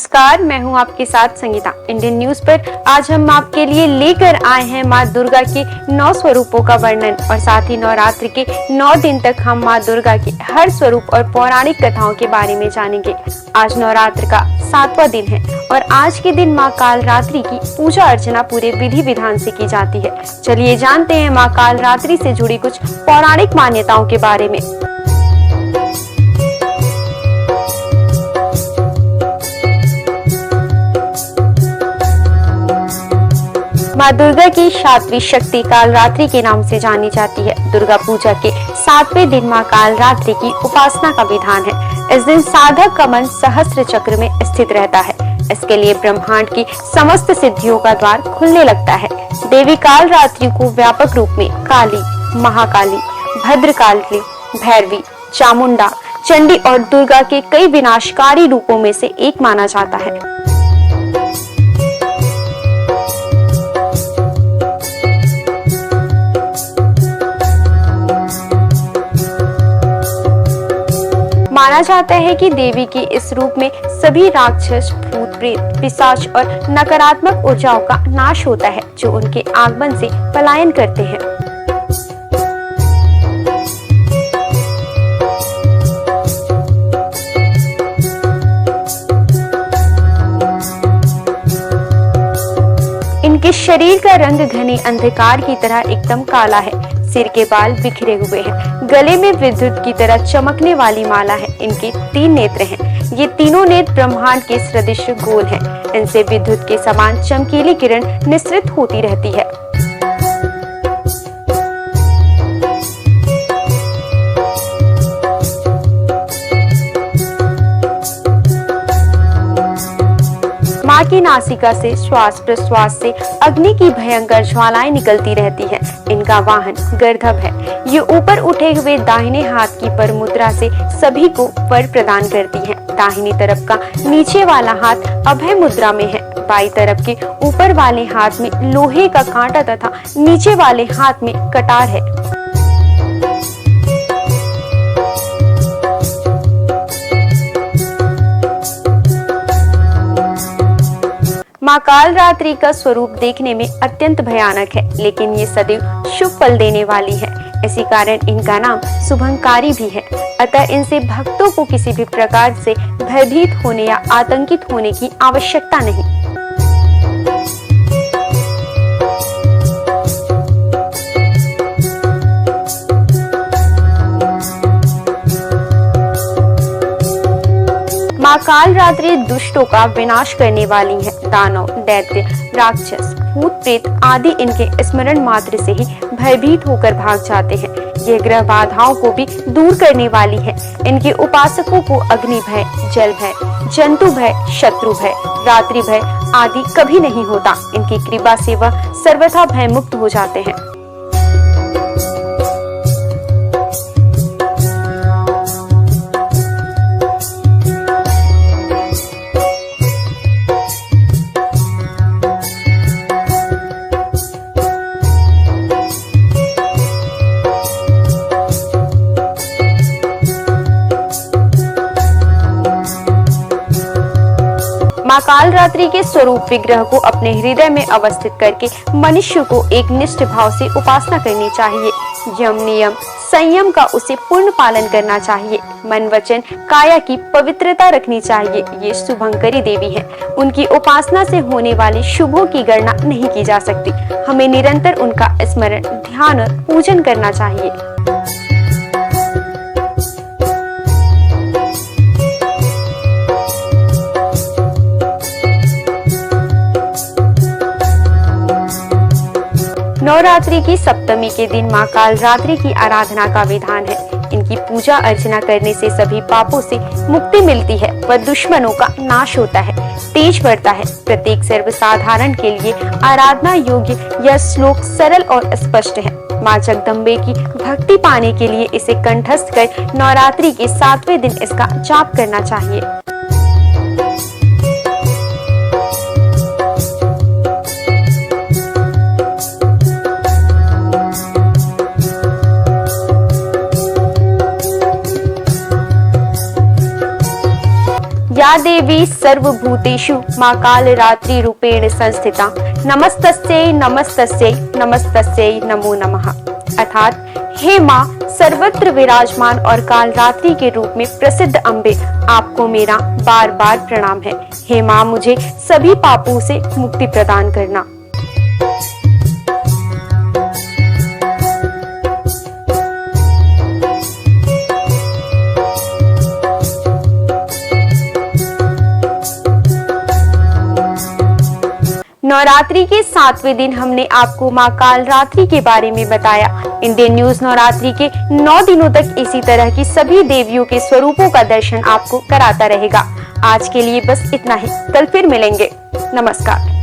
नमस्कार, मैं हूं आपके साथ संगीता। इंडियन न्यूज पर आज हम आपके लिए लेकर आए हैं मां दुर्गा के 9 स्वरूपों का वर्णन और साथ ही नवरात्रि के 9 दिन तक हम मां दुर्गा के हर स्वरूप और पौराणिक कथाओं के बारे में जानेंगे। आज नवरात्र का 7वां दिन है और आज के दिन मां कालरात्रि की पूजा अर्चना पूरे विधि विधान से की जाती है। चलिए जानते हैं मां कालरात्रि से जुड़ी कुछ पौराणिक मान्यताओं के बारे में। माँ दुर्गा की सातवीं शक्ति कालरात्रि के नाम से जानी जाती है। दुर्गा पूजा के 7वें दिन माँ कालरात्रि की उपासना का विधान है। इस दिन साधक का मन सहस्त्र चक्र में स्थित रहता है। इसके लिए ब्रह्मांड की समस्त सिद्धियों का द्वार खुलने लगता है। देवी कालरात्रि को व्यापक रूप में काली, महाकाली, भद्रकाली, भैरवी, चामुंडा, चंडी और दुर्गा के कई विनाशकारी रूपों में से एक माना जाता है। माना जाता है कि देवी के इस रूप में सभी राक्षस, भूत, प्रेत, पिशाच और नकारात्मक ऊर्जाओं का नाश होता है जो उनके आगमन से पलायन करते हैं। इनके शरीर का रंग घने अंधकार की तरह एकदम काला है। सिर के बाल बिखरे हुए हैं। गले में विद्युत की तरह चमकने वाली माला है। इनके 3 नेत्र हैं। ये तीनों नेत्र ब्रह्मांड के सदृश गोल हैं। इनसे विद्युत के समान चमकीली किरण निस्सृत होती रहती है। माँ की नासिका से श्वास प्रश्वास से अग्नि की भयंकर ज्वालाएं निकलती रहती है। इनका वाहन गर्दभ है। ये ऊपर उठे हुए दाहिने हाथ की पर मुद्रा से सभी को वर प्रदान करती है। दाहिनी तरफ का नीचे वाला हाथ अभय मुद्रा में है। बाई तरफ के ऊपर वाले हाथ में लोहे का कांटा तथा नीचे वाले हाथ में कटार है। माँ कालरात्रि का स्वरूप देखने में अत्यंत भयानक है, लेकिन ये सदैव शुभ फल देने वाली है। इसी कारण इनका नाम शुभंकारी भी है। अतः इनसे भक्तों को किसी भी प्रकार से भयभीत होने या आतंकित होने की आवश्यकता नहीं। माँ कालरात्रि दुष्टों का विनाश करने वाली है। दानव, दैत्य, राक्षस, भूत, प्रेत आदि इनके स्मरण मात्र से ही भयभीत होकर भाग जाते हैं। ये ग्रह बाधाओं को भी दूर करने वाली है। इनके उपासकों को अग्नि भय, जल भय, जंतु भय, शत्रु भय, रात्रि भय आदि कभी नहीं होता। इनकी कृपा से वह सर्वथा भय मुक्त हो जाते हैं। माँ कालरात्रि के स्वरूप विग्रह को अपने हृदय में अवस्थित करके मनुष्य को एक निष्ठ भाव से उपासना करनी चाहिए। यम, नियम, संयम का उसे पूर्ण पालन करना चाहिए। मन, वचन, काया की पवित्रता रखनी चाहिए। ये शुभंकरी देवी है। उनकी उपासना से होने वाले शुभों की गणना नहीं की जा सकती। हमें निरंतर उनका स्मरण, ध्यान और पूजन करना चाहिए। नवरात्रि की सप्तमी के दिन माँ कालरात्रि की आराधना का विधान है। इनकी पूजा अर्चना करने से सभी पापों से मुक्ति मिलती है व दुश्मनों का नाश होता है, तेज बढ़ता है। प्रत्येक सर्वसाधारण के लिए आराधना योग्य यह श्लोक सरल और स्पष्ट है। माँ जगदम्बे की भक्ति पाने के लिए इसे कंठस्थ कर नवरात्रि के 7वें दिन इसका जाप करना चाहिए। या देवी सर्वभूतेषु मां कालरात्रि रूपेण संस्थिता नमस्तस्यै नमस्तस्यै नमस्तस्यै नमो नमः। अर्थात हे मां सर्वत्र विराजमान और कालरात्रि के रूप में प्रसिद्ध अम्बे, आपको मेरा बार बार प्रणाम है। हे मां मुझे सभी पापों से मुक्ति प्रदान करना। नवरात्रि के 7वें दिन हमने आपको मां कालरात्रि के बारे में बताया। इंडियन न्यूज नवरात्रि के 9 दिनों तक इसी तरह की सभी देवियों के स्वरूपों का दर्शन आपको कराता रहेगा। आज के लिए बस इतना ही, कल फिर मिलेंगे। नमस्कार।